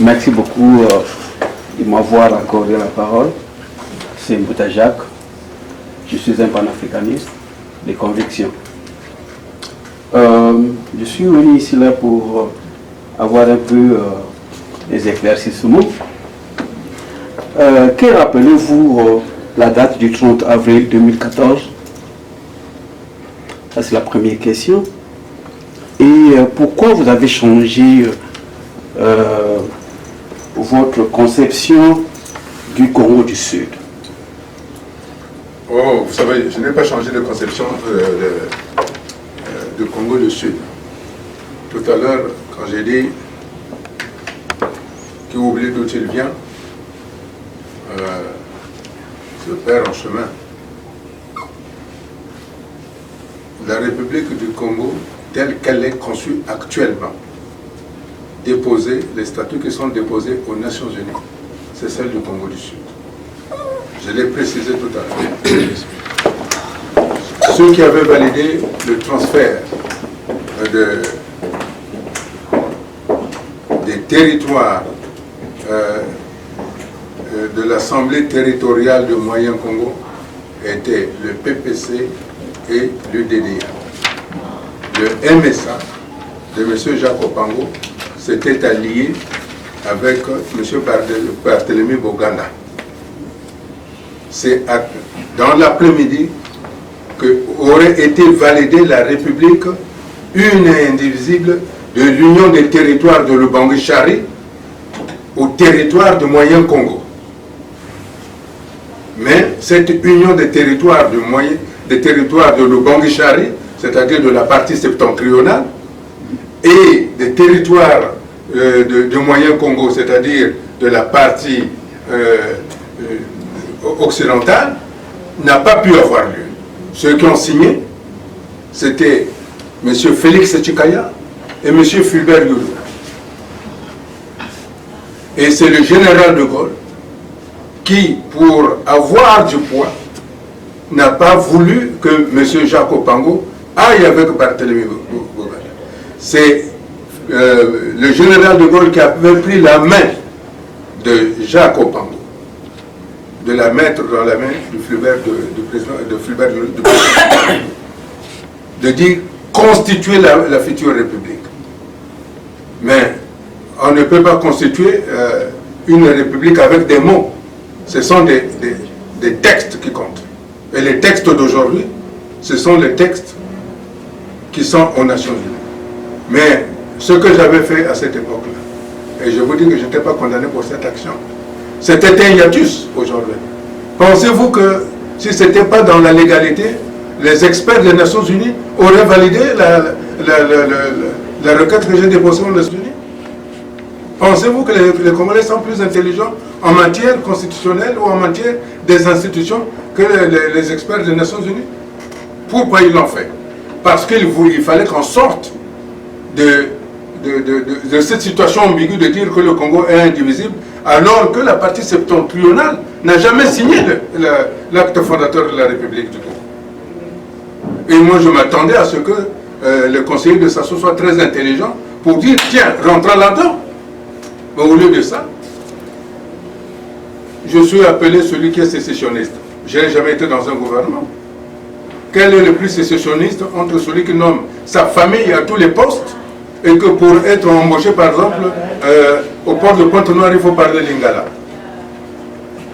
Merci beaucoup de m'avoir accordé la parole. C'est Mbouta Jacques. Je suis un panafricaniste de conviction. Je suis venu ici là pour avoir un peu des éclaircissements. Que rappelez-vous la date du 30 avril 2014? Ça, c'est la première question. Et pourquoi vous avez changé votre conception du Congo du Sud? Oh, vous savez, je n'ai pas changé de conception du Congo du Sud. Tout à l'heure, quand j'ai dit qu'il oublie d'où il vient, se perd en chemin. La République du Congo, telle qu'elle est conçue actuellement, les statuts qui sont déposés aux Nations Unies, c'est celle du Congo du Sud. Je l'ai précisé tout à l'heure. Ceux qui avaient validé le transfert des territoires de l'Assemblée territoriale du Moyen Congo étaient le PPC et l'UDDA. Le MSA de M. Jacques Opango s'était allié avec M. Barthélemy Boganda. C'est dans l'après-midi qu'aurait été validée la République une et indivisible de l'Union des territoires de l'Ubangi-Chari au territoire du Moyen Congo. Mais cette union des territoires de l'Ubangi-Chari, c'est-à-dire de la partie septentrionale, et des territoires du Moyen Congo, c'est-à-dire de la partie occidentale, n'a pas pu avoir lieu. Ceux qui ont signé, c'était M. Félix Tshikaya et M. Fulbert Yulu. Et c'est le général de Gaulle qui, pour avoir du poids, n'a pas voulu que M. Jacques Opango aille avec Barthélemy Boganda. C'est le général de Gaulle qui avait pris la main de Jacques Opango, de la mettre dans la main du Fulbert, du président, de Fulbert Yulu, de dire constituer la future République. Mais on ne peut pas constituer une République avec des mots. Ce sont des textes qui comptent. Et les textes d'aujourd'hui, ce sont les textes qui sont aux Nations Unies. Mais ce que j'avais fait à cette époque-là, et je vous dis que je n'étais pas condamné pour cette action, c'était un hiatus aujourd'hui. Pensez-vous que si ce n'était pas dans la légalité, les experts des Nations Unies auraient validé la requête que j'ai déposée aux Nations Unies? Pensez-vous que les Congolais sont plus intelligents en matière constitutionnelle ou en matière des institutions que les experts des Nations Unies? Pourquoi ils l'ont fait? Parce qu'il fallait qu'on sorte de cette situation ambiguë de dire que le Congo est indivisible, alors que la partie septentrionale n'a jamais signé l'acte fondateur de la République du Congo. Et moi, je m'attendais à ce que le conseiller de Sassou soit très intelligent pour dire, tiens, rentrons là-dedans. Mais au lieu de ça, je suis appelé celui qui est sécessionniste. Je n'ai jamais été dans un gouvernement. Quel est le plus sécessionniste entre celui qui nomme sa famille à tous les postes et que pour être embauché, par exemple, au port de Pointe-Noire, il faut parler lingala?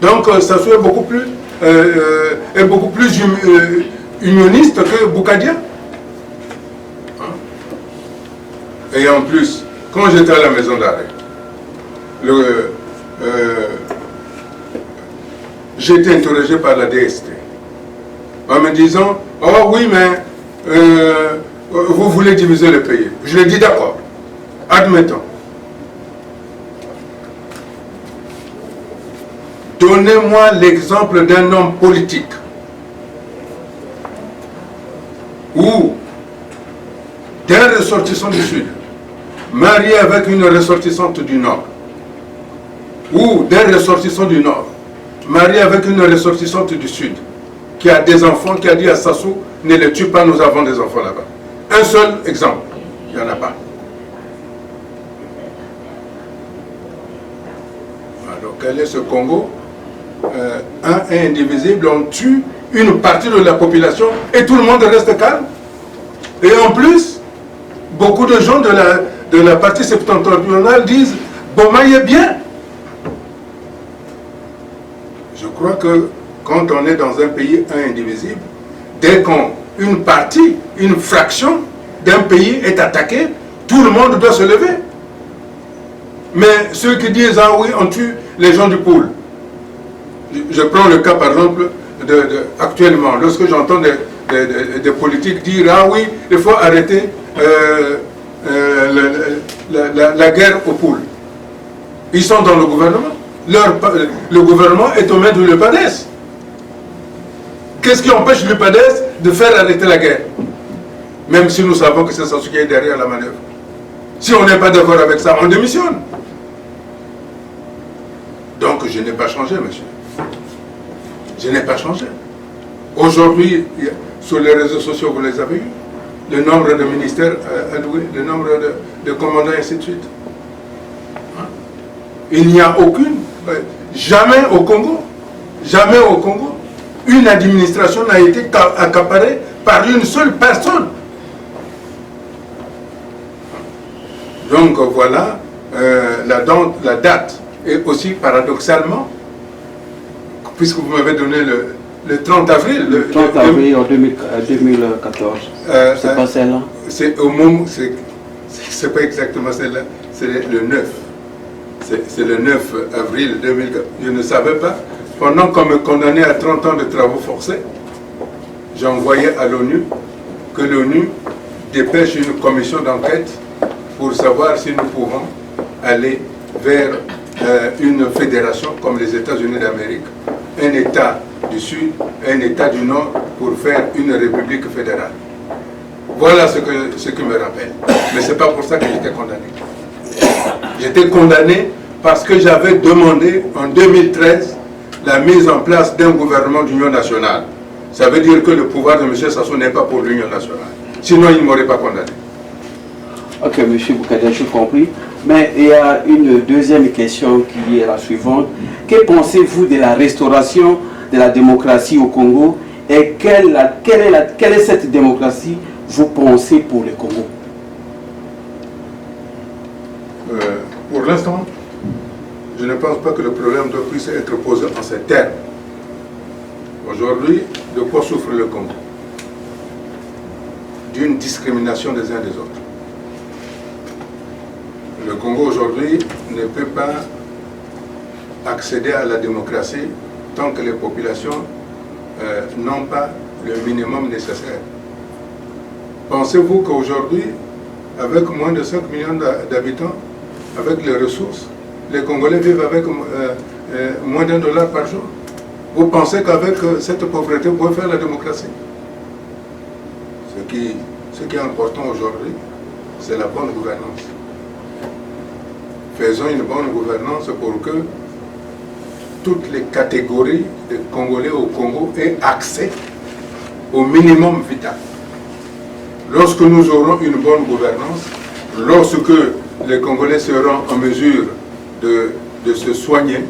Donc, Sassou est beaucoup plus unioniste que Boukadia. Et en plus, quand j'étais à la maison d'arrêt, j'ai été interrogé par la DST en me disant « Oh oui, mais vous voulez diviser le pays. » Je lui ai dit « D'accord, admettons. Donnez-moi l'exemple d'un homme politique ou d'un ressortissant du Sud marié avec une ressortissante du Nord, ou d'un ressortissant du Nord marié avec une ressortissante du Sud, qui a des enfants, qui a dit à Sassou, ne les tue pas, nous avons des enfants là-bas. Un seul exemple, il n'y en a pas. quel est ce Congo, un et indivisible, on tue une partie de la population et tout le monde reste calme. Et en plus, beaucoup de gens de la partie septentrionale disent « Boma est bien ». Je crois que quand on est dans un pays indivisible, dès qu'une partie, une fraction d'un pays est attaquée, tout le monde doit se lever. Mais ceux qui disent « Ah oui, on tue les gens du pôle ». Je prends le cas par exemple actuellement, lorsque j'entends des politiques dire « Ah oui, il faut arrêter la guerre au pôle ». Ils sont dans le gouvernement. Le gouvernement est aux mains de l'UPADES. Qu'est-ce qui empêche l'UPADES de faire arrêter la guerre? Même si nous savons que c'est ça ce qui est derrière la manœuvre. Si on n'est pas d'accord avec ça, on démissionne. Donc je n'ai pas changé, monsieur. Je n'ai pas changé. Aujourd'hui, sur les réseaux sociaux, vous les avez eu. Le nombre de ministères alloués, le nombre de commandants, et ainsi de suite. Il n'y a aucune, jamais au Congo, une administration n'a été accaparée par une seule personne. Donc voilà, la date. Et aussi paradoxalement, puisque vous m'avez donné le 30 avril. Le 30 avril en 2014. C'est pas celle-là? C'est au moment, c'est pas exactement celle-là, c'est le 9. C'est le 9 avril 2014. Je ne savais pas. Pendant qu'on me condamnait à 30 ans de travaux forcés, j'ai envoyé à l'ONU que l'ONU dépêche une commission d'enquête pour savoir si nous pouvons aller vers une fédération comme les États-Unis d'Amérique, un État du Sud, un État du Nord, pour faire une république fédérale. Voilà ce qui me rappelle. Mais ce n'est pas pour ça que j'étais condamné. J'étais condamné parce que j'avais demandé en 2013 la mise en place d'un gouvernement d'union nationale. Ça veut dire que le pouvoir de M. Sassou n'est pas pour l'union nationale. Sinon, il ne m'aurait pas condamné. Ok, M. Boukadé, j'ai compris. Mais il y a une deuxième question qui est la suivante. Que pensez-vous de la restauration de la démocratie au Congo et quelle est cette démocratie, vous pensez, pour le Congo? Pour l'instant, je ne pense pas que le problème puisse être posé en ces termes. Aujourd'hui, de quoi souffre le Congo? D'une discrimination des uns des autres. Le Congo aujourd'hui ne peut pas accéder à la démocratie tant que les populations n'ont pas le minimum nécessaire. Pensez-vous qu'aujourd'hui, avec moins de 5 millions d'habitants, avec les ressources, les Congolais vivent avec moins d'$1 par jour? Vous pensez qu'avec cette pauvreté, vous pouvez faire la démocratie? Ce qui est important aujourd'hui, c'est la bonne gouvernance. Faisons une bonne gouvernance pour que toutes les catégories de Congolais au Congo aient accès au minimum vital. Lorsque nous aurons une bonne gouvernance, lorsque les Congolais seront en mesure de se soigner,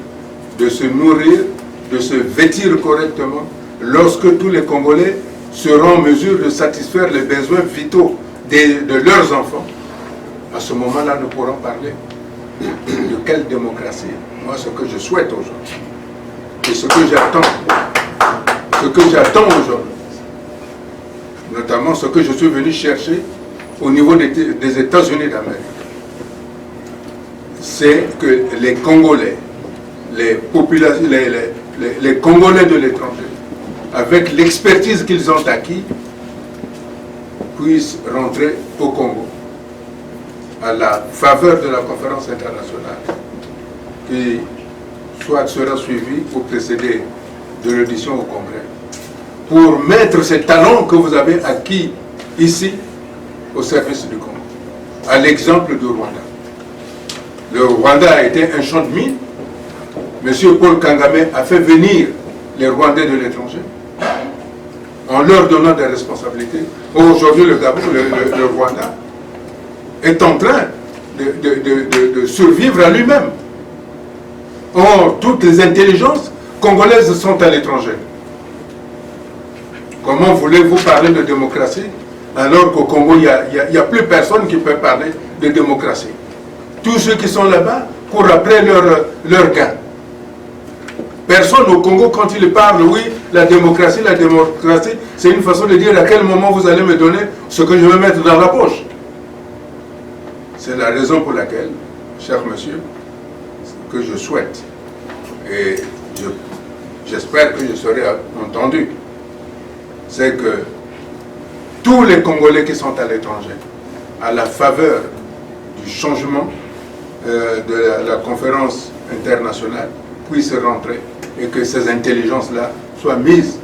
de se nourrir, de se vêtir correctement, lorsque tous les Congolais seront en mesure de satisfaire les besoins vitaux de leurs enfants, à ce moment-là, nous pourrons parler de quelle démocratie? Moi, ce que je souhaite aujourd'hui, et ce que j'attends aujourd'hui, notamment ce que je suis venu chercher au niveau des États-Unis d'Amérique, c'est que les Congolais, les Congolais de l'étranger, avec l'expertise qu'ils ont acquis, puissent rentrer au Congo à la faveur de la conférence internationale qui soit sera suivie ou précédée de l'audition au Congrès, pour mettre ces talents que vous avez acquis ici au service du Congo, à l'exemple du Rwanda. Le Rwanda a été un champ de mine. M. Paul Kagame a fait venir les Rwandais de l'étranger en leur donnant des responsabilités. Aujourd'hui, le Gabon, le Rwanda, est en train de survivre à lui-même. toutes les intelligences congolaises sont à l'étranger. Comment voulez-vous parler de démocratie alors qu'au Congo, il n'y a plus personne qui peut parler de démocratie? Tous ceux qui sont là-bas courent après leur gain. Personne au Congo, quand il parle, oui, la démocratie, c'est une façon de dire à quel moment vous allez me donner ce que je vais mettre dans la poche. C'est la raison pour laquelle, cher monsieur, que je souhaite, et j'espère que je serai entendu, c'est que tous les Congolais qui sont à l'étranger, à la faveur du changement de la conférence internationale, puissent rentrer et que ces intelligences-là soient mises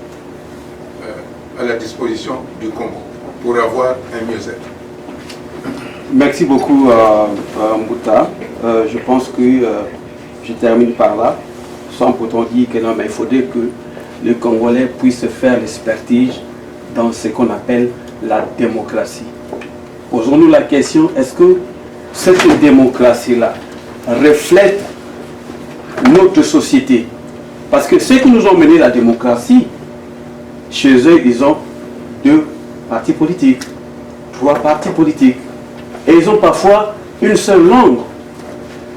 à la disposition du Congo pour avoir un mieux-être. Merci beaucoup, Mbouta. Je pense que je termine par là, sans pourtant dire que non, mais il faudrait que les Congolais puissent faire l'expertise dans ce qu'on appelle la démocratie. Posons-nous la question, est-ce que cette démocratie-là reflète notre société? Parce que ceux qui nous ont mené la démocratie, chez eux, ils ont 2 partis politiques, 3 partis politiques. Et ils ont parfois une seule langue.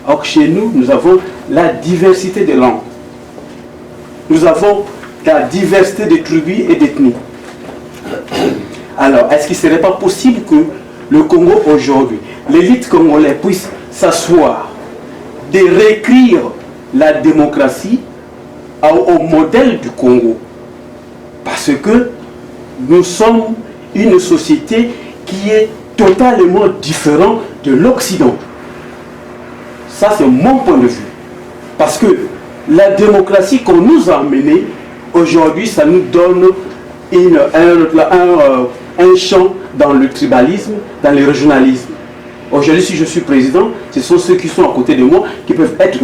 Alors que chez nous, nous avons la diversité des langues. Nous avons la diversité des tribus et d'ethnies. Alors, est-ce qu'il ne serait pas possible que le Congo aujourd'hui, l'élite congolaise puisse s'asseoir, de réécrire la démocratie au modèle du Congo? Parce que nous sommes une société qui est totalement différente de l'Occident. Ça, c'est mon point de vue. Parce que la démocratie qu'on nous a amenée, aujourd'hui, ça nous donne un champ dans le tribalisme, dans le régionalisme. Aujourd'hui, si je suis président, ce sont ceux qui sont à côté de moi qui peuvent être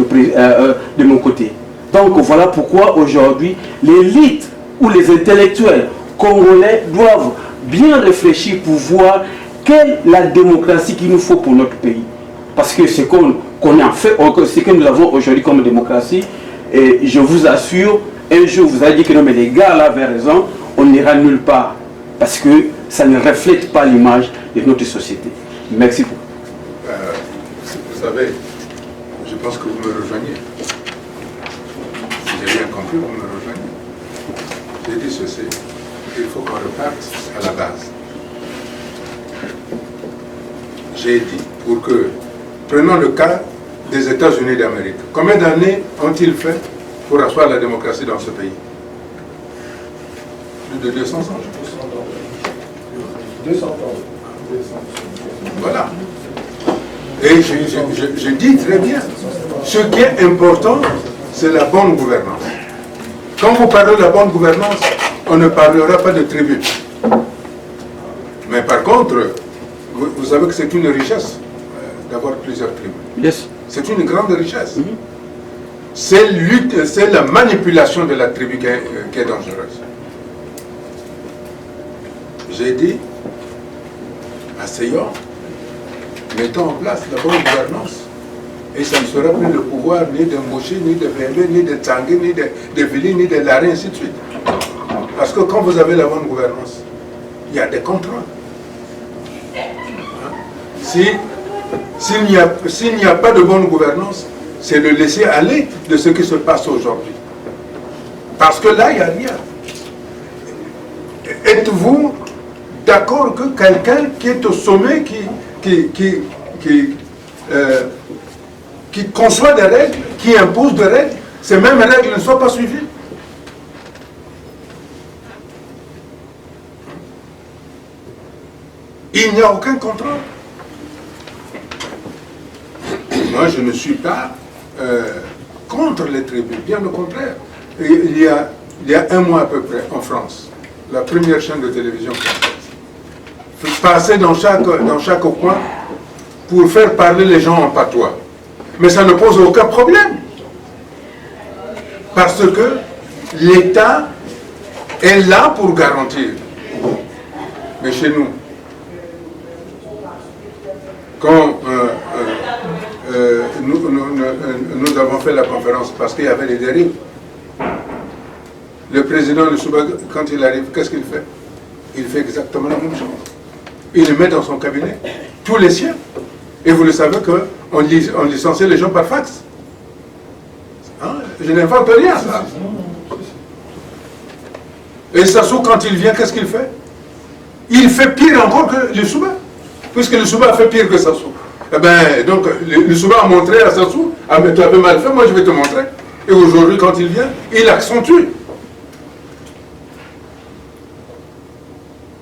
de mon côté. Donc voilà pourquoi aujourd'hui, l'élite ou les intellectuels congolais doivent bien réfléchir pour voir quelle est la démocratie qu'il nous faut pour notre pays. Parce que ce que nous avons aujourd'hui comme démocratie, et je vous assure, un jour vous allez dire que non, mais les gars là avaient raison, on n'ira nulle part. Parce que ça ne reflète pas l'image de notre société. Merci beaucoup. Vous savez, je pense que vous me rejoignez. Si j'ai bien compris, vous me rejoignez. J'ai dit ceci, il faut qu'on reparte à la base. J'ai dit, prenons le cas des États-Unis d'Amérique. Combien d'années ont-ils fait pour asseoir la démocratie dans ce pays? Plus de 200 ans. 200 ans. Voilà. Et je dis très bien, ce qui est important, c'est la bonne gouvernance. Quand vous parlez de la bonne gouvernance, on ne parlera pas de tribus. Mais par contre, vous savez que c'est une richesse d'avoir plusieurs tribus. Yes. C'est une grande richesse. C'est la manipulation de la tribu qui est dangereuse. J'ai dit, asseyons, mettons en place la bonne gouvernance. Et ça ne sera plus le pouvoir ni de Mouchi, ni de Bembe, ni de Tsangé, ni de Vili, ni de Laré, ainsi de suite. Parce que quand vous avez la bonne gouvernance, il y a des contrôles. S'il n'y a pas de bonne gouvernance, c'est le laisser aller de ce qui se passe aujourd'hui. Parce que là, il n'y a rien. Êtes-vous d'accord que quelqu'un qui est au sommet, qui conçoit des règles, qui impose des règles, ces mêmes règles ne soient pas suivies? Il n'y a aucun contrôle. Moi, je ne suis pas contre les tribus, bien au contraire. Il y a un mois à peu près, en France, la première chaîne de télévision française passait dans chaque coin pour faire parler les gens en patois. Mais ça ne pose aucun problème. Parce que l'État est là pour garantir. Mais chez nous, quand nous avons fait la conférence parce qu'il y avait des dérives. Le président de Souba, quand il arrive, qu'est-ce qu'il fait? Il fait exactement la même chose. Il le met dans son cabinet, tous les siens. Et vous le savez qu'on licencie les gens par fax. Hein? Je n'invente rien, ça. Et Sassou, quand il vient, qu'est-ce qu'il fait? Il fait pire encore que le Souba. Puisque le Souba a fait pire que Sassou. Eh bien, donc, le Souba a montré à Sassou, ah, mais tu as un peu mal fait, moi je vais te montrer. Et aujourd'hui, quand il vient, il accentue.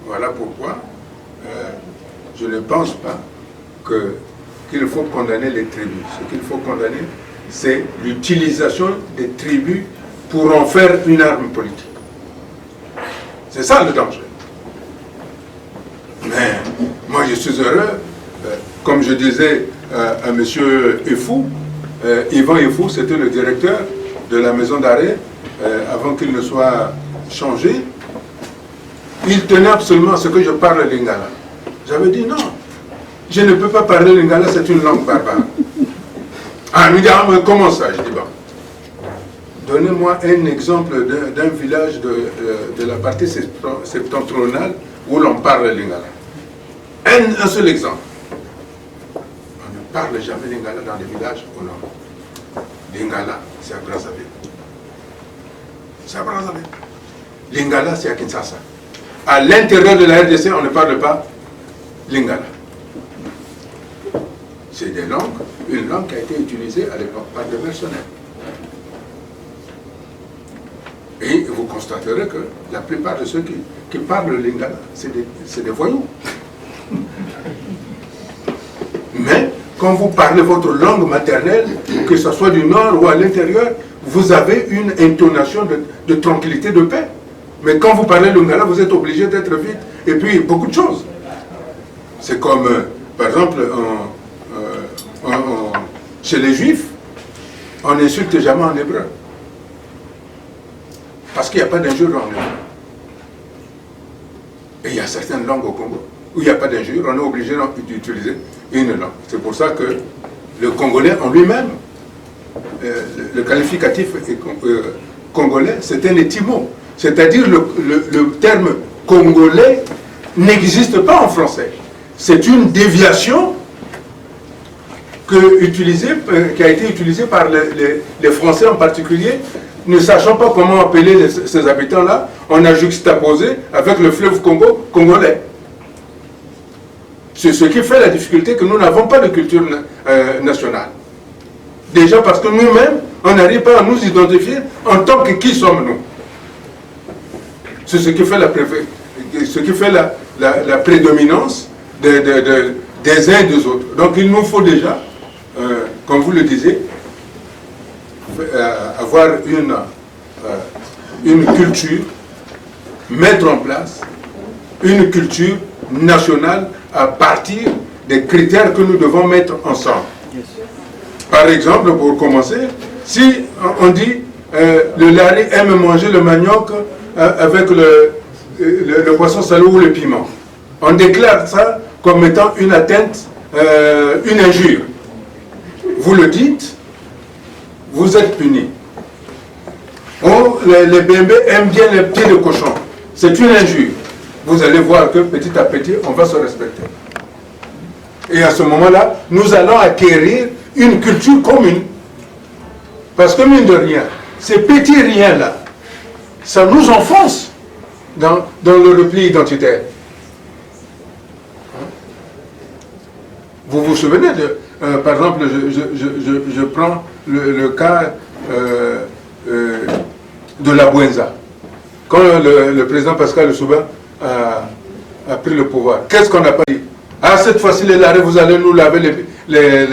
Voilà pourquoi je ne pense pas qu'il faut condamner les tribus. Ce qu'il faut condamner, c'est l'utilisation des tribus pour en faire une arme politique. C'est ça le danger. Mais moi je suis heureux, comme je disais à M. Efou, Yvan Efou, c'était le directeur de la maison d'arrêt avant qu'il ne soit changé. Il tenait absolument à ce que je parle lingala. J'avais dit non, je ne peux pas parler lingala, c'est une langue barbare. Ah, il me dit, ah, mais comment ça? Je dis, bon, donnez-moi un exemple d'un village de la partie septentrionale où l'on parle lingala. Un seul exemple. On ne parle jamais lingala dans les villages au nord. Lingala, c'est à Brazzaville. C'est à Brazzaville. Lingala, c'est à Kinshasa. À l'intérieur de la RDC, on ne parle pas lingala. C'est une langue qui a été utilisée à l'époque par des mercenaires. Et vous constaterez que la plupart de ceux qui parlent le lingala, c'est des voyous. Mais quand vous parlez votre langue maternelle, que ce soit du nord ou à l'intérieur, vous avez une intonation de tranquillité, de paix. Mais quand vous parlez le lingala, vous êtes obligé d'être vite. Et puis, beaucoup de choses. C'est comme, par exemple, chez les Juifs, on n'insulte jamais en hébreu. Parce qu'il n'y a pas d'injure en hébreu. Et il y a certaines langues au Congo où il n'y a pas d'injure, on est obligé d'utiliser une langue. C'est pour ça que le Congolais en lui-même, le qualificatif congolais, c'est un étymon. C'est-à-dire le terme congolais n'existe pas en français. C'est une déviation qui a été utilisée par les Français en particulier, ne sachant pas comment appeler ces habitants-là, on a juxtaposé avec le fleuve Congo, congolais. C'est ce qui fait la difficulté que nous n'avons pas de culture nationale. Déjà parce que nous-mêmes, on n'arrive pas à nous identifier en tant que qui sommes-nous. C'est ce qui fait la prédominance des uns et des autres. Donc il nous faut déjà, comme vous le disiez, avoir une culture, mettre en place une culture nationale à partir des critères que nous devons mettre ensemble. Par exemple, pour commencer, si on dit le Lari aime manger le manioc avec le poisson salé ou le piment, on déclare ça comme étant une atteinte, une injure. Vous le dites, vous êtes puni. Oh, les bébés aiment bien les pieds de cochon. C'est une injure. Vous allez voir que petit à petit, on va se respecter. Et à ce moment-là, nous allons acquérir une culture commune. Parce que mine de rien, ces petits riens-là, ça nous enfonce dans le repli identitaire. Vous vous souvenez de, par exemple, je prends le cas de la Bouenza. Quand le président Pascal Souba a pris le pouvoir, qu'est-ce qu'on n'a pas dit? Ah, cette fois-ci, les Larés, vous allez nous laver les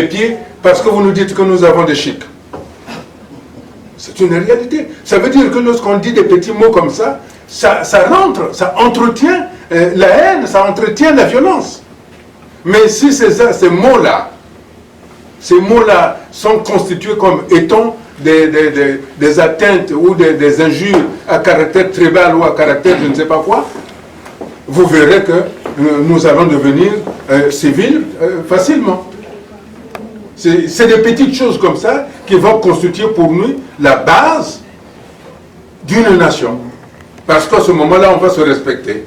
pieds parce que vous nous dites que nous avons des chics. C'est une réalité. Ça veut dire que lorsqu'on dit des petits mots comme ça, ça rentre, ça entretient la haine, ça entretient la violence. Mais si c'est ça, ces mots-là sont constitués comme étant des atteintes ou des injures à caractère tribal ou à caractère je ne sais pas quoi, vous verrez que nous allons devenir civils facilement. C'est des petites choses comme ça qui vont constituer pour nous la base d'une nation. Parce qu'à ce moment-là, on va se respecter.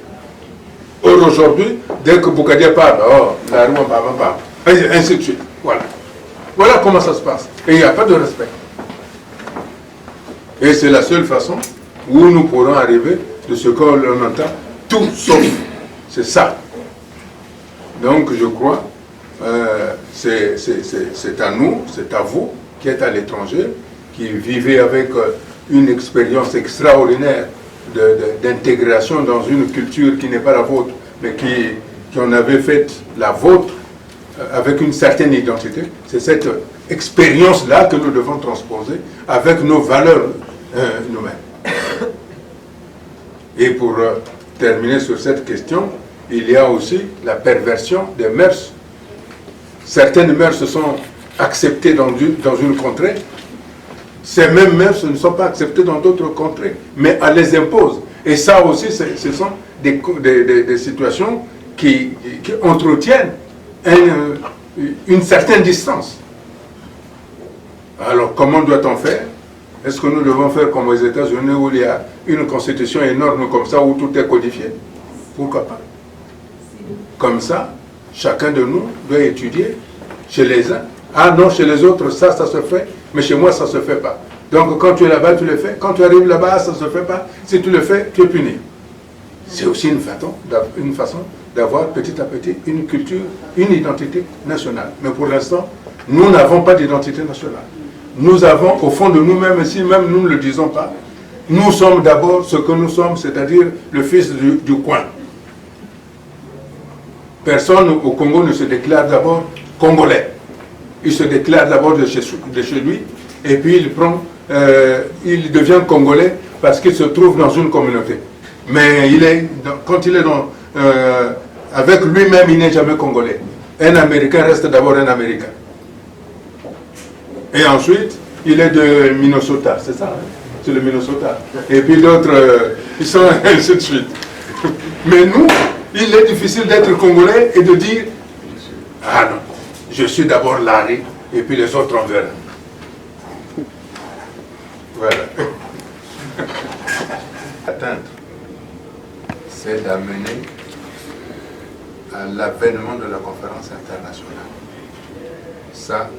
Or, aujourd'hui, dès que Bougadia parle, oh, la roue, ainsi de suite. Voilà. Voilà comment ça se passe. Et il n'y a pas de respect. Et c'est la seule façon où nous pourrons arriver de ce qu'on entend, tout sauf. C'est ça. Donc, je crois, c'est à nous, c'est à vous, qui êtes à l'étranger, qui vivez avec une expérience extraordinaire d'intégration dans une culture qui n'est pas la vôtre, mais qui en avait fait la vôtre avec une certaine identité. C'est cette expérience-là que nous devons transposer avec nos valeurs nous-mêmes. Et pour terminer sur cette question, il y a aussi la perversion des mœurs. Certaines mœurs sont acceptées dans une contrée. Ces mêmes mœurs ne sont pas acceptées dans d'autres contrées, mais on les impose. Et ça aussi, ce sont des situations qui entretiennent une certaine distance. Alors, comment doit-on faire? Est-ce que nous devons faire comme aux États-Unis où il y a une constitution énorme comme ça, où tout est codifié? Pourquoi pas? Comme ça, chacun de nous doit étudier chez les uns. Ah non, chez les autres, ça se fait, mais chez moi, ça ne se fait pas. Donc, quand tu es là-bas, tu le fais. Quand tu arrives là-bas, ça ne se fait pas. Si tu le fais, tu es puni. C'est aussi une façon d'avoir petit à petit une culture, une identité nationale. Mais pour l'instant, nous n'avons pas d'identité nationale. Nous avons, au fond de nous-mêmes, si même nous ne le disons pas, nous sommes d'abord ce que nous sommes, c'est-à-dire le fils du coin. Personne au Congo ne se déclare d'abord congolais. Il se déclare d'abord de chez lui, et puis il devient congolais parce qu'il se trouve dans une communauté. Mais quand il est avec lui-même, il n'est jamais congolais. Un Américain reste d'abord un Américain. Et ensuite, il est de Minnesota, c'est ça, hein? C'est le Minnesota. Et puis d'autres, ils sont ainsi de suite. Mais nous, il est difficile d'être congolais et de dire « Ah non, je suis d'abord Larry, et puis les autres on verra. » Voilà. Atteindre, c'est d'amener à l'avènement de la conférence internationale. Ça,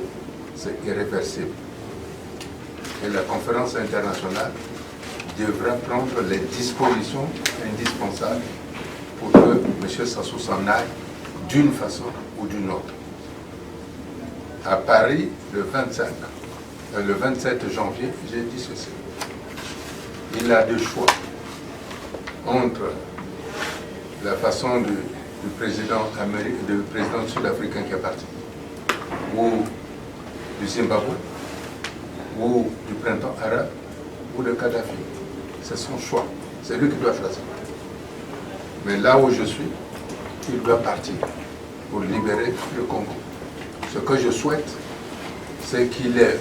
c'est irréversible. Et la conférence internationale devra prendre les dispositions indispensables pour que M. Sassou s'en aille d'une façon ou d'une autre. À Paris, le 27 janvier, j'ai dit ceci. Il a deux choix entre la façon du président sud-africain qui est parti, ou du Zimbabwe, ou du printemps arabe, ou de Kadhafi. C'est son choix. C'est lui qui doit choisir. Mais là où je suis, il doit partir pour libérer le Congo. Ce que je souhaite, c'est qu'il ait,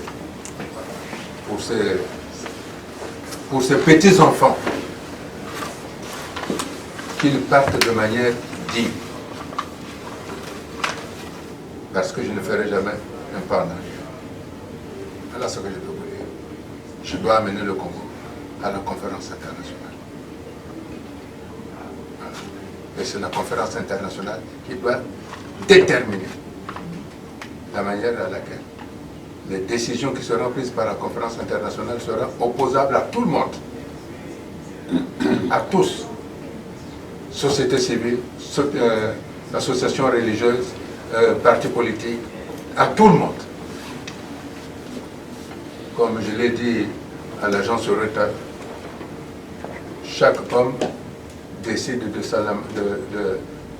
pour ses petits-enfants, qu'ils partent de manière digne. Parce que je ne ferai jamais un pas en arrière. Voilà ce que je peux vous dire. Je dois amener le Congo à la conférence internationale. Voilà. Et c'est la conférence internationale qui doit déterminer la manière à laquelle les décisions qui seront prises par la conférence internationale seront opposables à tout le monde, à tous, société civile, associations religieuses, partis politiques, à tout le monde. Comme je l'ai dit à l'agence Reuters, chaque homme décide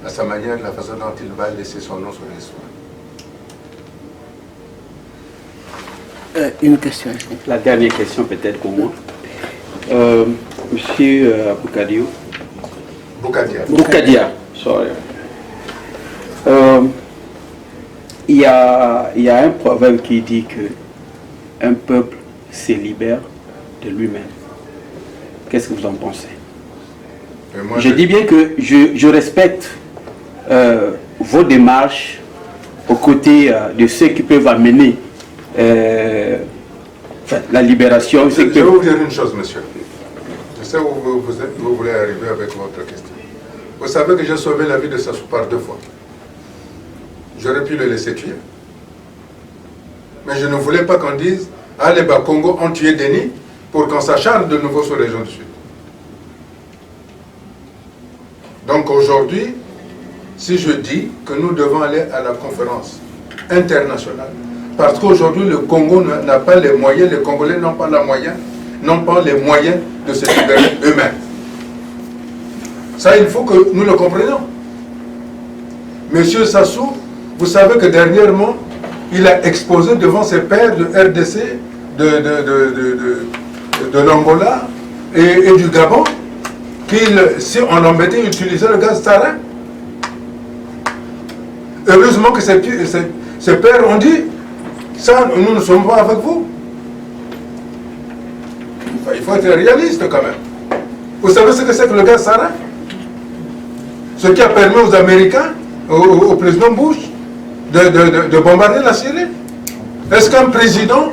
à sa manière, de la façon dont il va laisser son nom sur l'histoire. Une question. La dernière question peut-être pour moi. Monsieur Bougadia, sorry. Il y a un proverbe qui dit que un peuple se libère de lui-même. Qu'est-ce que vous en pensez? Je dis bien que je respecte vos démarches aux côtés de ceux qui peuvent amener la libération. Je vais vous dire une chose, monsieur. Je sais où vous voulez arriver avec votre question. Vous savez que j'ai sauvé la vie de Sassou par 2 fois. J'aurais pu le laisser tuer. Mais je ne voulais pas qu'on dise « Ah, les Bas-Congo ont tué Denis » pour qu'on s'acharne de nouveau sur les régions du Sud. Donc aujourd'hui, si je dis que nous devons aller à la conférence internationale, parce qu'aujourd'hui le Congo n'a pas les moyens, les Congolais n'ont pas les moyens de se libérer eux-mêmes. Ça, il faut que nous le comprenions. Monsieur Sassou, vous savez que dernièrement, il a exposé devant ses pairs de RDC, de l'Angola et du Gabon, si on l'embêtait, il utilisait le gaz sarin. Heureusement que ses pères ont dit, ça, nous ne sommes pas avec vous. Il faut être réaliste quand même. Vous savez ce que c'est que le gaz sarin? Ce qui a permis aux Américains, au président Bush, de bombarder la Syrie. Est-ce qu'un président...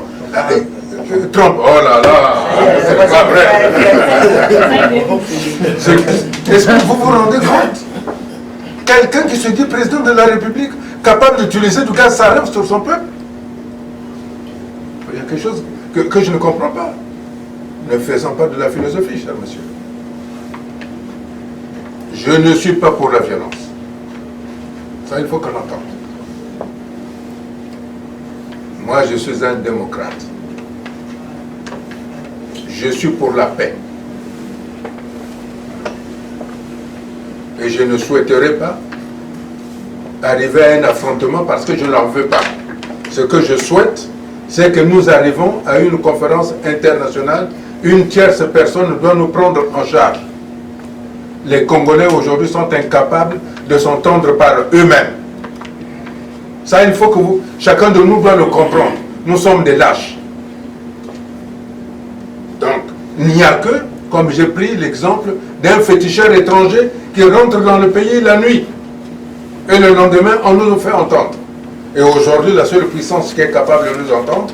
Trump, oh là là, c'est pas vrai. Est-ce que vous vous rendez compte? Quelqu'un qui se dit président de la République, capable d'utiliser du gaz sarin sur son peuple? Il y a quelque chose que je ne comprends pas. Ne faisons pas de la philosophie, cher monsieur. Je ne suis pas pour la violence. Ça, il faut qu'on l'entende. Moi, je suis un démocrate. Je suis pour la paix. Et je ne souhaiterais pas arriver à un affrontement parce que je n'en veux pas. Ce que je souhaite, c'est que nous arrivons à une conférence internationale. Une tierce personne doit nous prendre en charge. Les Congolais aujourd'hui sont incapables de s'entendre par eux-mêmes. Ça, il faut que chacun de nous doit le comprendre. Nous sommes des lâches. Donc, il n'y a que, comme j'ai pris l'exemple d'un féticheur étranger qui rentre dans le pays la nuit. Et le lendemain, on nous fait entendre. Et aujourd'hui, la seule puissance qui est capable de nous entendre,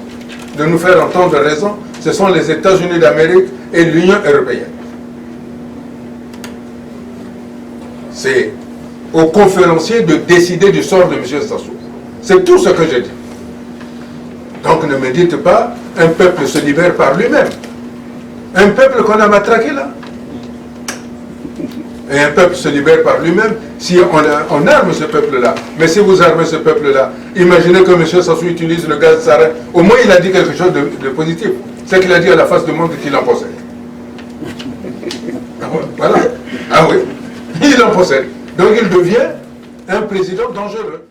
de nous faire entendre raison, ce sont les États-Unis d'Amérique et l'Union européenne. C'est aux conférenciers de décider du sort de M. Sassou. C'est tout ce que je dis. Donc ne me dites pas, un peuple se libère par lui-même. Un peuple qu'on a matraqué là. Et un peuple se libère par lui-même si on arme ce peuple-là. Mais si vous armez ce peuple-là, imaginez que M. Sassou utilise le gaz sarin. Au moins il a dit quelque chose de positif. C'est qu'il a dit à la face du monde qu'il en possède. Voilà. Ah oui. Il en possède. Donc il devient un président dangereux.